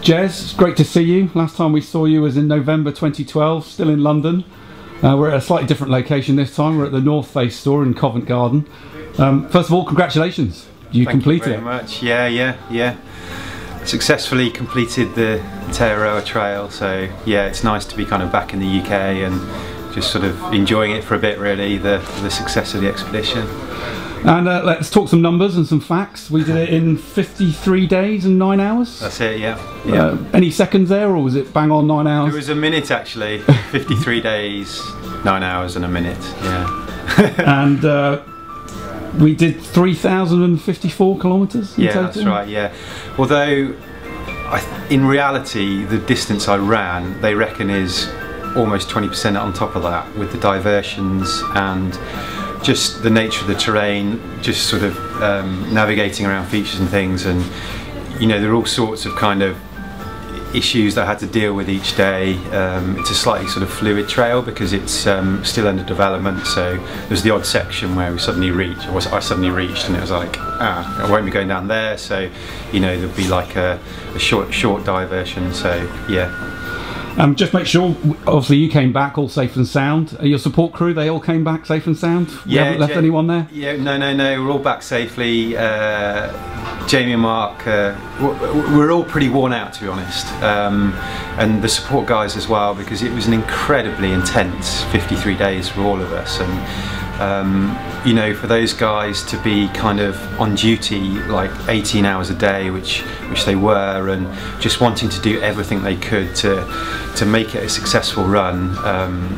Jez, it's great to see you. Last time we saw you was in November 2012, still in London. We're at a slightly different location this time. We're at the North Face store in Covent Garden. First of all, congratulations. You completed it. Thank you very much. Yeah. Successfully completed the Te Araroa Trail, so yeah, it's nice to be kind of back in the UK and just sort of enjoying it for a bit, really, the success of the expedition. And let's talk some numbers and some facts. We did it in 53 days and 9 hours. That's it, yeah. Any seconds there, or was it bang on 9 hours? It was a minute, actually. 53 days, 9 hours and a minute, yeah. And we did 3,054 kilometres in total? Yeah, that's right, yeah. Although, in reality, the distance I ran, they reckon is almost 20% on top of that, with the diversions and just the nature of the terrain, just sort of navigating around features and things, and you know, there are all sorts of kind of issues that I had to deal with each day. It's a slightly sort of fluid trail because it's still under development, so there's the odd section where we suddenly reached, or I suddenly reached, and it was like, I won't be going down there, so you know, there'll be like a short diversion, so yeah. Just make sure, obviously you came back all safe and sound. Your support crew, they all came back safe and sound? You haven't left anyone there? Yeah, no, we're all back safely. Jamie and Mark, we're all pretty worn out, to be honest. And the support guys as well, because it was an incredibly intense 53 days for all of us. And you know, for those guys to be kind of on duty like 18 hours a day, which they were, and just wanting to do everything they could to make it a successful run,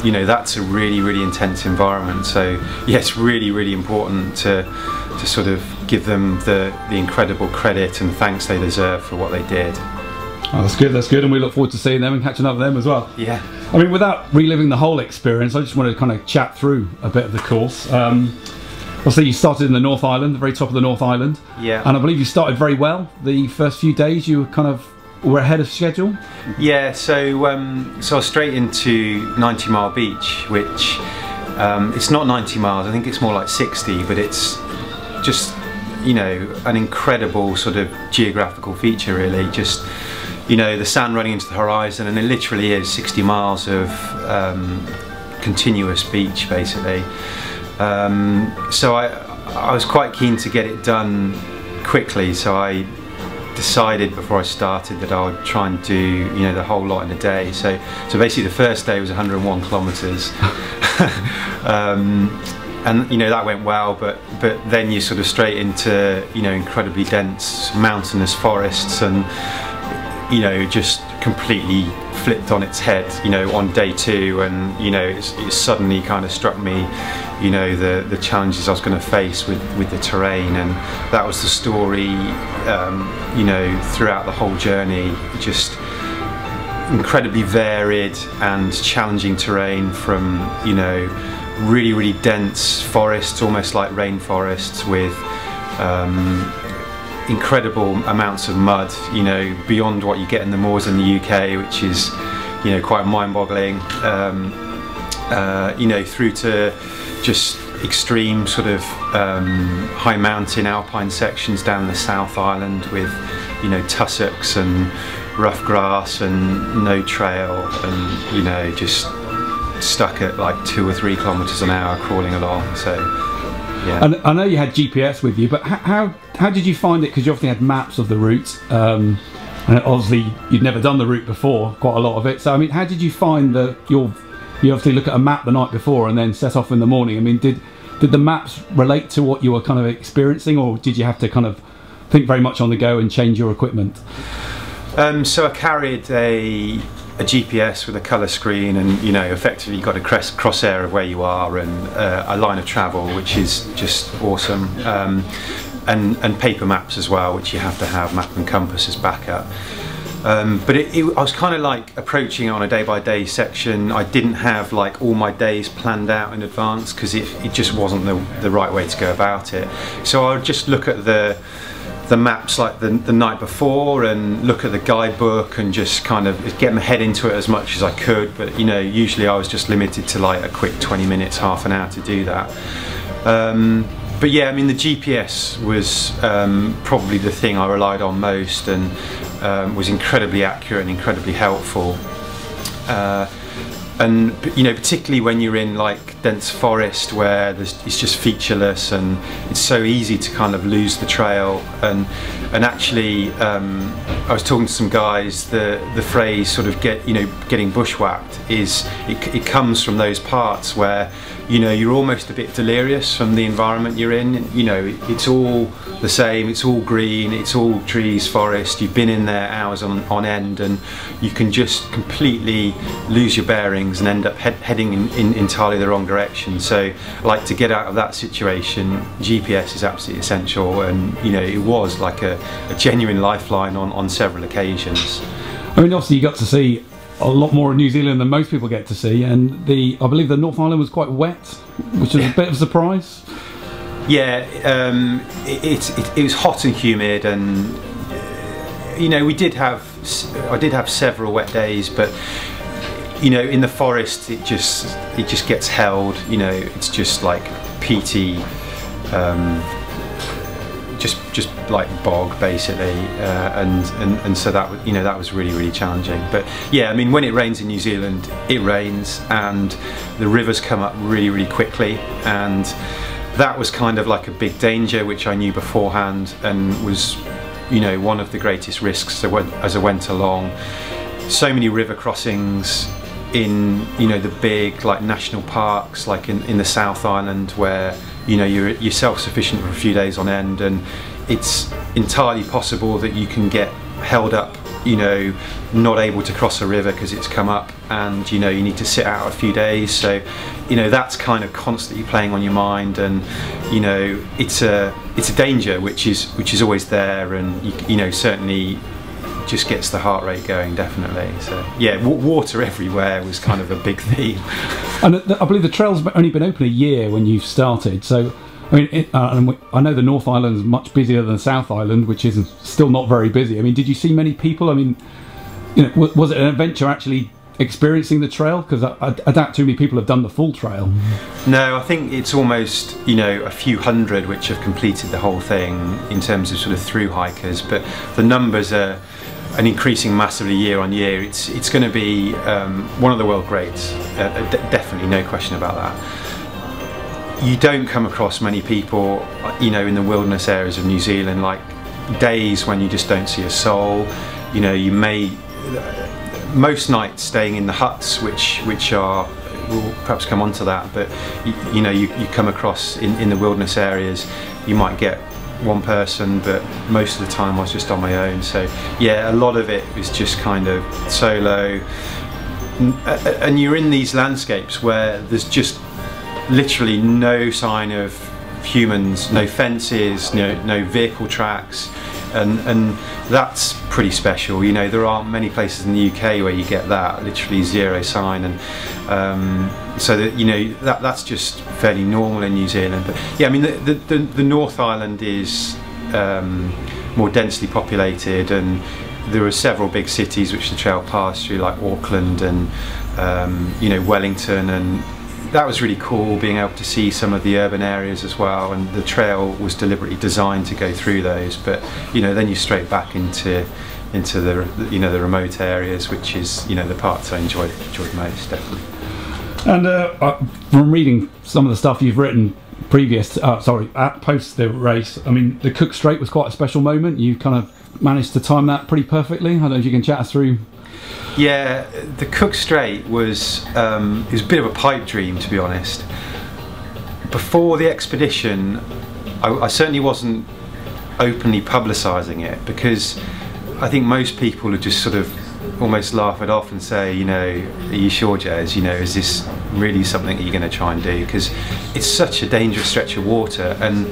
you know, that's a really intense environment. So yeah, it's really important to sort of give them the incredible credit and thanks they deserve for what they did. Oh, that's good, and we look forward to seeing them and catching up with them as well. Yeah. I mean, without reliving the whole experience, I just wanted to kind of chat through a bit of the course. Obviously, you started in the North Island, the very top of the North Island. Yeah. And I believe you started very well. The first few days, you were ahead of schedule. Yeah. So I was straight into 90 Mile Beach, which it's not 90 miles. I think it's more like 60, but it's just, you know, an incredible sort of geographical feature, really. Just, you know, the sand running into the horizon, and it literally is 60 miles of continuous beach, basically. So I was quite keen to get it done quickly, so I decided before I started that I would try and do, you know, the whole lot in a day. So basically the first day was 101 kilometres. And you know, that went well, but then you sort of straight into, you know, incredibly dense mountainous forests, and you know, just completely flipped on its head, you know, on day 2, and you know, it suddenly kind of struck me, you know, the challenges I was going to face with the terrain, and that was the story, you know, throughout the whole journey. Just incredibly varied and challenging terrain, from, you know, really dense forests, almost like rainforests, with incredible amounts of mud, you know, beyond what you get in the moors in the UK, which is, you know, quite mind-boggling, you know, through to just extreme sort of high mountain alpine sections down the South Island with, you know, tussocks and rough grass and no trail, and you know, just stuck at like 2 or 3 kilometres an hour crawling along. So yeah. And I know you had GPS with you, but how did you find it? Because you obviously had maps of the route, and obviously you'd never done the route before, quite a lot of it. So I mean, how did you find you obviously look at a map the night before and then set off in the morning? I mean, did the maps relate to what you were kind of experiencing, or did you have to kind of think very much on the go and change your equipment? So I carried a GPS with a colour screen, and you know, effectively you've got a crosshair of where you are, and a line of travel, which is just awesome, and paper maps as well, which you have to have, map and compass as backup. But I was kind of like approaching it on a day-by-day section. I didn't have like all my days planned out in advance, because it just wasn't the right way to go about it. So I would just look at the maps like the night before, and look at the guidebook, and just kind of get my head into it as much as I could. But you know, usually I was just limited to like a quick 20 minutes, half an hour to do that. But yeah, I mean, the GPS was probably the thing I relied on most, and was incredibly accurate and incredibly helpful. And particularly when you're in like dense forest where it's just featureless and it's so easy to kind of lose the trail. And actually, I was talking to some guys. The phrase sort of getting bushwhacked it comes from those parts where you're almost a bit delirious from the environment you're in. It's all the same, it's all green, it's all trees, forest. You've been in there hours on end, and you can just completely lose your bearings and end up heading in entirely the wrong direction. So like, to get out of that situation, GPS is absolutely essential, and it was like a genuine lifeline on several occasions. I mean, obviously you got to see a lot more of New Zealand than most people get to see, and I believe the North Island was quite wet, which was a bit of a surprise. Yeah, it was hot and humid, and I did have several wet days, but in the forest it just gets held. It's just like peaty, just like bog basically, and so that was really challenging. But yeah, I mean, when it rains in New Zealand, it rains, and the rivers come up really quickly, and that was kind of like a big danger, which I knew beforehand, and was one of the greatest risks as I went along. So many river crossings in the big like national parks, like in the South Island, where you're self-sufficient for a few days on end, and it's entirely possible that you can get held up, not able to cross a river because it's come up, and you need to sit out a few days. So that's kind of constantly playing on your mind, and it's a danger which is always there, and certainly just gets the heart rate going, definitely. So yeah, water everywhere was kind of a big theme. And I believe the trail's only been open a year when you started, so I mean, I know the North Island is much busier than the South Island, which is still not very busy. I mean, did you see many people? I mean, was it an adventure actually experiencing the trail? Because I doubt too many people have done the full trail. No, I think it's almost a few hundred which have completed the whole thing in terms of sort of through hikers, but the numbers are increasing massively year on year. It's going to be one of the world greats, definitely, no question about that. You don't come across many people, in the wilderness areas of New Zealand, like days when you just don't see a soul. You may most nights staying in the huts, which are, we'll perhaps come on to that, but you come across in the wilderness areas, you might get one person, but most of the time I was just on my own. So yeah, a lot of it was just kind of solo, and you're in these landscapes where there's just literally no sign of humans, no fences, no vehicle tracks, and that's pretty special. There aren't many places in the UK where you get that, literally zero sign, and so that that's just fairly normal in New Zealand. But yeah, I mean, the North Island is more densely populated, and there are several big cities which the trail passed through, like Auckland and Wellington, and that was really cool, being able to see some of the urban areas as well, and the trail was deliberately designed to go through those. But then you're straight back into the the remote areas, which is the parts I enjoyed most, definitely. And from reading some of the stuff you've written post the race, I mean, the Cook Strait was quite a special moment. You kind of managed to time that pretty perfectly. I don't know if you can chat us through. Yeah, the Cook Strait was it was a bit of a pipe dream, to be honest. Before the expedition, I certainly wasn't openly publicising it, because I think most people would just sort of almost laugh it off and say, are you sure, Jez? Is this really something that you're going to try and do? Because it's such a dangerous stretch of water, and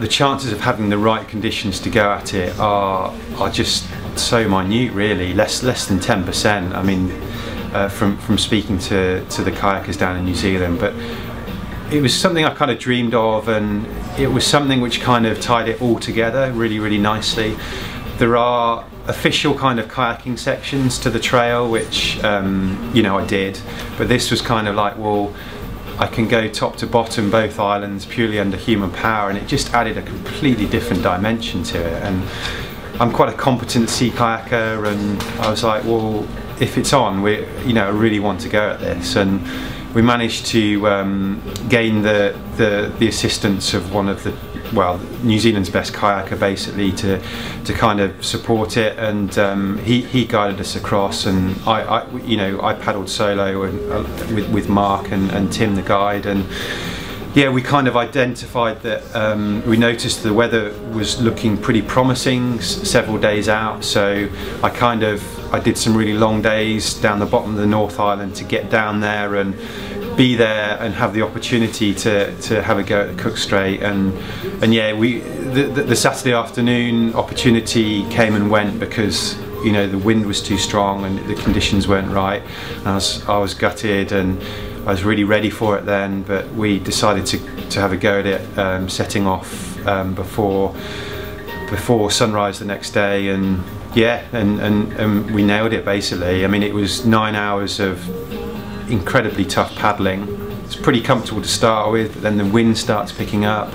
the chances of having the right conditions to go at it are just so minute, really, less than 10%. I mean, from speaking to the kayakers down in New Zealand, but it was something I kind of dreamed of, and it was something which kind of tied it all together really nicely. There are official kind of kayaking sections to the trail, which I did, but this was kind of like, well, I can go top to bottom both islands purely under human power, and it just added a completely different dimension to it. And I'm quite a competent sea kayaker, and I was like, well, if it's on, I really want to go at this. And we managed to gain the assistance of one of New Zealand's best kayaker, basically, to kind of support it, and he guided us across, and I paddled solo and with Mark and Tim, the guide, and yeah, we kind of identified that we noticed the weather was looking pretty promising several days out, so I did some really long days down the bottom of the North Island to get down there and be there and have the opportunity to have a go at the Cook Strait, and yeah, the Saturday afternoon opportunity came and went because the wind was too strong and the conditions weren't right, and I was gutted, and I was really ready for it then, but we decided to have a go at it, setting off before sunrise the next day, and yeah, and we nailed it basically. I mean, it was 9 hours of incredibly tough paddling. It's pretty comfortable to start with, but then the wind starts picking up.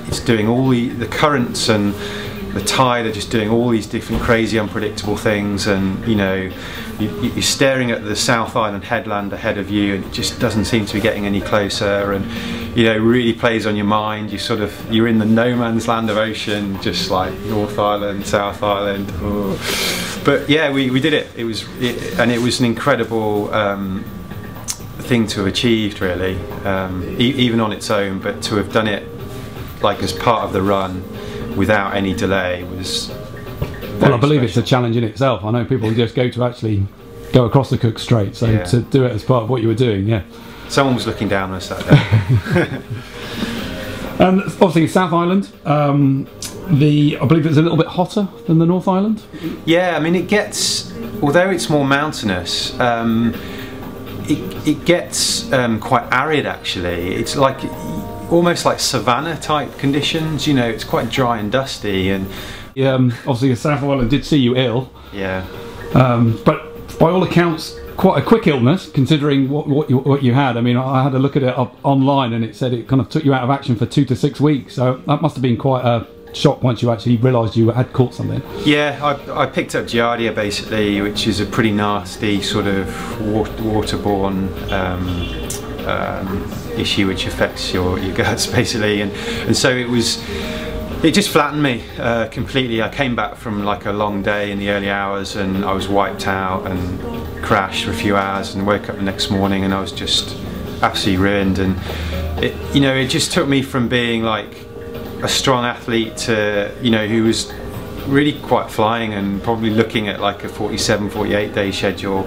It's doing all the currents and the tide are just doing all these different crazy unpredictable things, and you're staring at the South Island headland ahead of you, and it just doesn't seem to be getting any closer, and it really plays on your mind. You're in the no man's land of ocean, just like North Island, South Island. Oh. But yeah, we did it. It was an incredible thing to have achieved, really, even on its own, but to have done it like as part of the run without any delay was I believe it's a challenge in itself. I know people just actually go across the Cook Strait, so yeah, to do it as part of what you were doing, yeah. Someone was looking down on us that day. Obviously South Island, I believe it's a little bit hotter than the North Island. Yeah, I mean, although it's more mountainous, it gets quite arid actually. It's like almost like savanna type conditions, it's quite dry and dusty, and obviously the South Island did see you ill. Yeah. But by all accounts, quite a quick illness considering what you had. I mean, I had a look at it up online, and it said it kind of took you out of action for 2 to 6 weeks. So that must have been quite a shock once you actually realised you had caught something. Yeah, I picked up giardia basically, which is a pretty nasty sort of waterborne issue which affects your guts basically, and so it just flattened me completely. I came back from like a long day in the early hours, and I was wiped out and crashed for a few hours, and woke up the next morning and I was just absolutely ruined. And it just took me from being like a strong athlete to who was really quite flying and probably looking at like a 47-48 day schedule,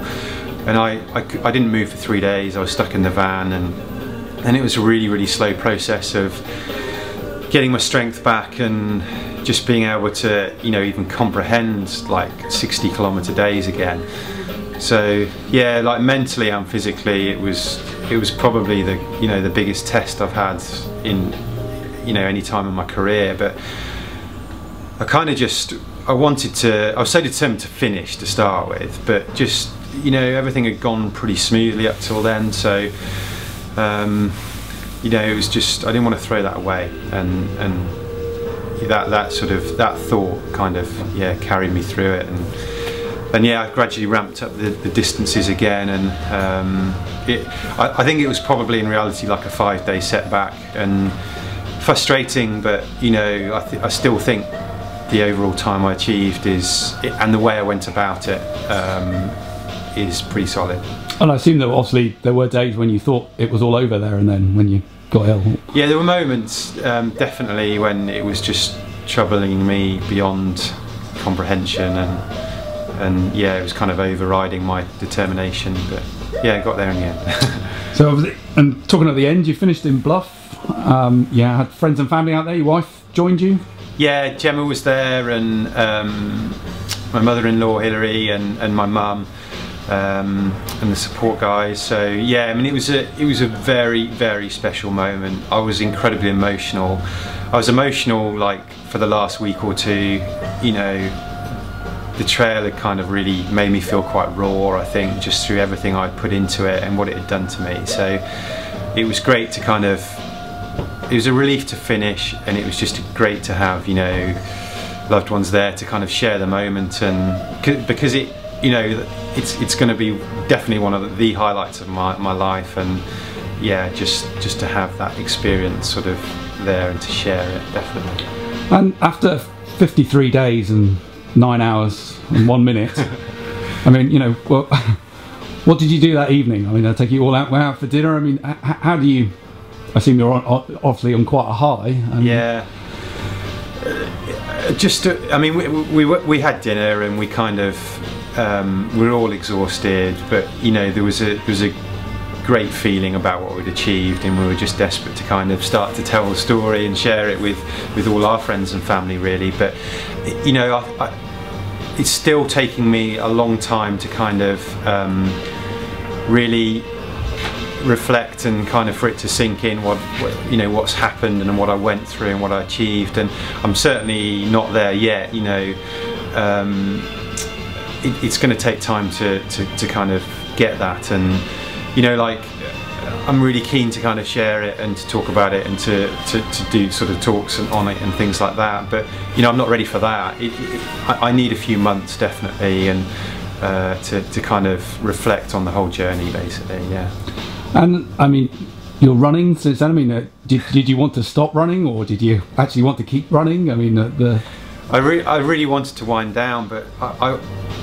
and I didn't move for 3 days. I was stuck in the van, and it was a really slow process of getting my strength back and just being able to even comprehend like 60-kilometer days again. So yeah, like mentally and physically, it was probably the biggest test I've had in any time in my career. But I kind of I was so determined to finish to start with, but just everything had gone pretty smoothly up till then, so it was just, I didn't want to throw that away, and that thought kind of carried me through it, and yeah, I gradually ramped up the distances again, and I think it was probably in reality like a 5-day setback and frustrating, but I still think the overall time I achieved and the way I went about it is pretty solid. And I assume that obviously there were days when you thought it was all over there and then when you got ill. Yeah, there were moments definitely when it was just troubling me beyond comprehension, and yeah, it was kind of overriding my determination, but yeah, I got there in the end. So obviously, and talking at the end, you finished in Bluff. Yeah, had friends and family out there. Your wife joined you? Yeah, Gemma was there, and my mother-in-law Hilary, and my mum, and the support guys. So yeah, I mean, it was a very special moment. I was incredibly emotional. I was emotional like for the last week or two. The trail had kind of really made me feel quite raw, I think, just through everything I'd put into it and what it had done to me. So it was great to it was a relief to finish, and it was just great to have, loved ones there to kind of share the moment, and because it, you know, it's going to be definitely one of the highlights of my life, and yeah, just to have that experience sort of there and to share it, definitely. And after 53 days and 9 hours and 1 minute, I mean, you know, well, what did you do that evening? I mean, I take you all out for dinner. I mean, how do you? I assume you're obviously on quite a high. Yeah. I mean, we had dinner and we kind of we were all exhausted, but you know, there was a great feeling about what we'd achieved, and we were just desperate to kind of start to tell the story and share it with all our friends and family, really. But you know, it's still taking me a long time to kind of really reflect and kind of for it to sink in what you know, what's happened and what I went through and what I achieved. And I'm certainly not there yet, you know. It's going to take time to kind of get that, and you know, like, I'm really keen to kind of share it and to talk about it and to do sort of talks on it and things like that. But you know, I'm not ready for that. I need a few months definitely, and to kind of reflect on the whole journey, basically. Yeah. And I mean, you're running since then. I mean, did you want to stop running, or did you actually want to keep running? I mean, I really wanted to wind down, but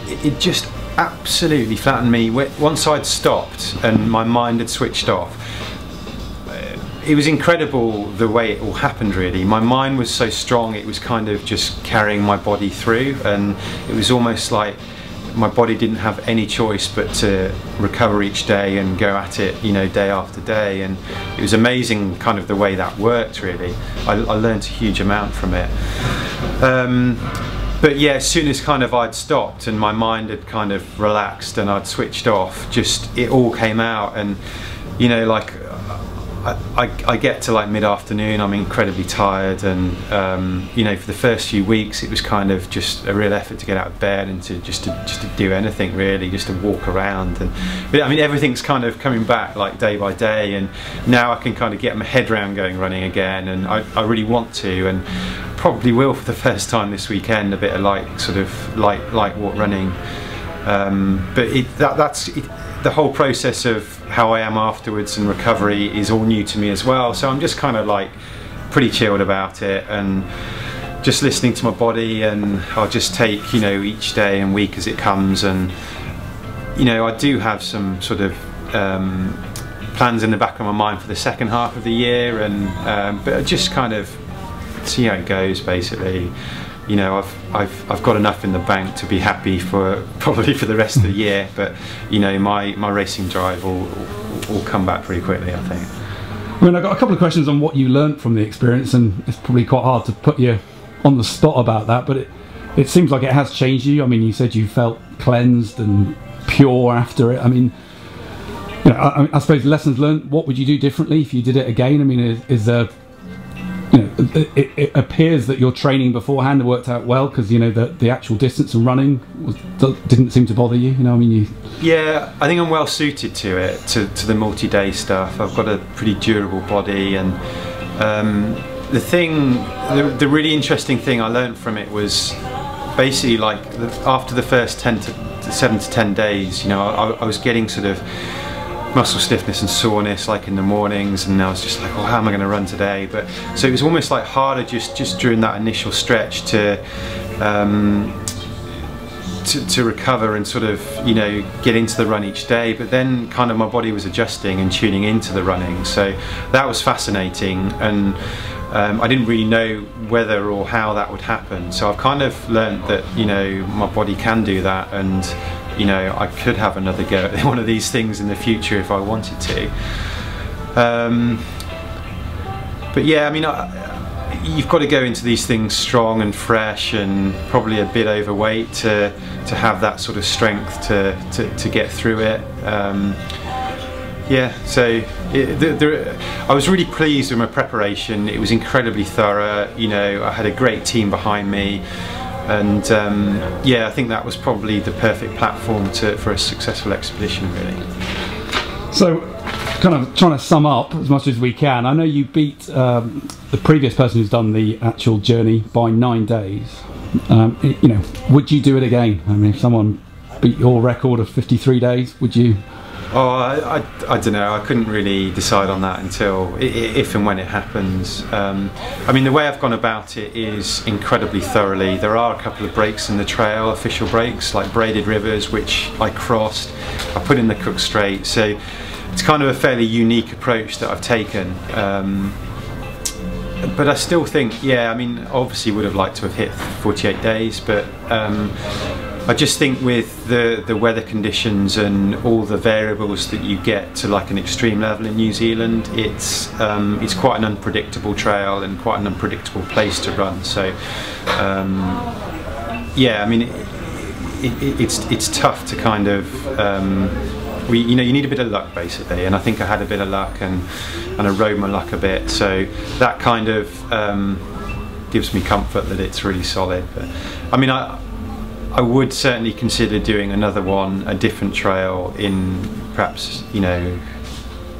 it just absolutely flattened me. Once I'd stopped and my mind had switched off, it was incredible the way it all happened, really. My mind was so strong, it was kind of just carrying my body through, and it was almost like my body didn't have any choice but to recover each day and go at it, you know, day after day. And it was amazing kind of the way that worked, really. I learned a huge amount from it. But yeah, as soon as kind of I'd stopped and my mind had kind of relaxed and I'd switched off, just it all came out. And you know, like, I get to like mid-afternoon, I'm incredibly tired, and you know, for the first few weeks it was kind of just a real effort to get out of bed and to just to do anything, really, just to walk around. And but I mean, everything's kind of coming back like day by day, and now I can kind of get my head around going running again, and I really want to, and probably will for the first time this weekend, a bit of like sort of light walk running. But that's the whole process of how I am afterwards and recovery is all new to me as well, so I'm just kind of like pretty chilled about it and just listening to my body, and I'll just take, you know, each day and week as it comes. And you know, I do have some sort of plans in the back of my mind for the second half of the year, and but I just kind of see how it goes, basically. You know, I've got enough in the bank to be happy for probably for the rest of the year, but you know, my racing drive will come back pretty quickly, I think. I mean, I've got a couple of questions on what you learnt from the experience, and it's probably quite hard to put you on the spot about that, but it seems like it has changed you. I mean, you said you felt cleansed and pure after it. I mean, you know, I suppose lessons learned. What would you do differently if you did it again? I mean, is there, you know, it appears that your training beforehand worked out well, because you know the actual distance and running didn't seem to bother you. You know, I mean, yeah, I think I'm well suited to it, to the multi-day stuff. I've got a pretty durable body, and the really interesting thing I learned from it was basically like after the first 7 to 10 days, you know, I was getting sort of muscle stiffness and soreness like in the mornings, and I was just like, oh, how am I going to run today? But so it was almost like harder just during that initial stretch to recover and sort of, you know, get into the run each day. But then kind of my body was adjusting and tuning into the running, so that was fascinating. And I didn't really know whether or how that would happen, so I've kind of learned that, you know, my body can do that, and you know, I could have another go at one of these things in the future if I wanted to. But yeah, I mean, you've got to go into these things strong and fresh, and probably a bit overweight to have that sort of strength to get through it. Yeah, so I was really pleased with my preparation. It was incredibly thorough. You know, I had a great team behind me. And yeah, I think that was probably the perfect platform for a successful expedition, really. So, kind of trying to sum up as much as we can. I know you beat the previous person who's done the actual journey by 9 days. You know, would you do it again? I mean, if someone beat your record of 53 days, would you? Oh, I don't know. I couldn't really decide on that until if and when it happens. I mean, the way I've gone about it is incredibly thoroughly. There are a couple of breaks in the trail, official breaks, like braided rivers, which I crossed. I put in the Cook Strait, so it's kind of a fairly unique approach that I've taken. But I still think, yeah, I mean, obviously would have liked to have hit 48 days, but I just think with the weather conditions and all the variables that you get to like an extreme level in New Zealand, it's quite an unpredictable trail and quite an unpredictable place to run. So yeah, I mean, it's tough to kind of you know, you need a bit of luck basically, and I think I had a bit of luck and I rode my luck a bit, so that kind of gives me comfort that it's really solid. But I mean, I would certainly consider doing another one, a different trail, in perhaps, you know,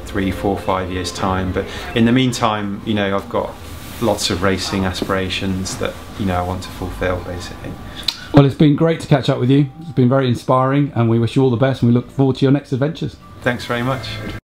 3, 4, 5 years time. But in the meantime, you know, I've got lots of racing aspirations that, you know, I want to fulfill basically. Well, it's been great to catch up with you. It's been very inspiring, and we wish you all the best, and we look forward to your next adventures. Thanks very much.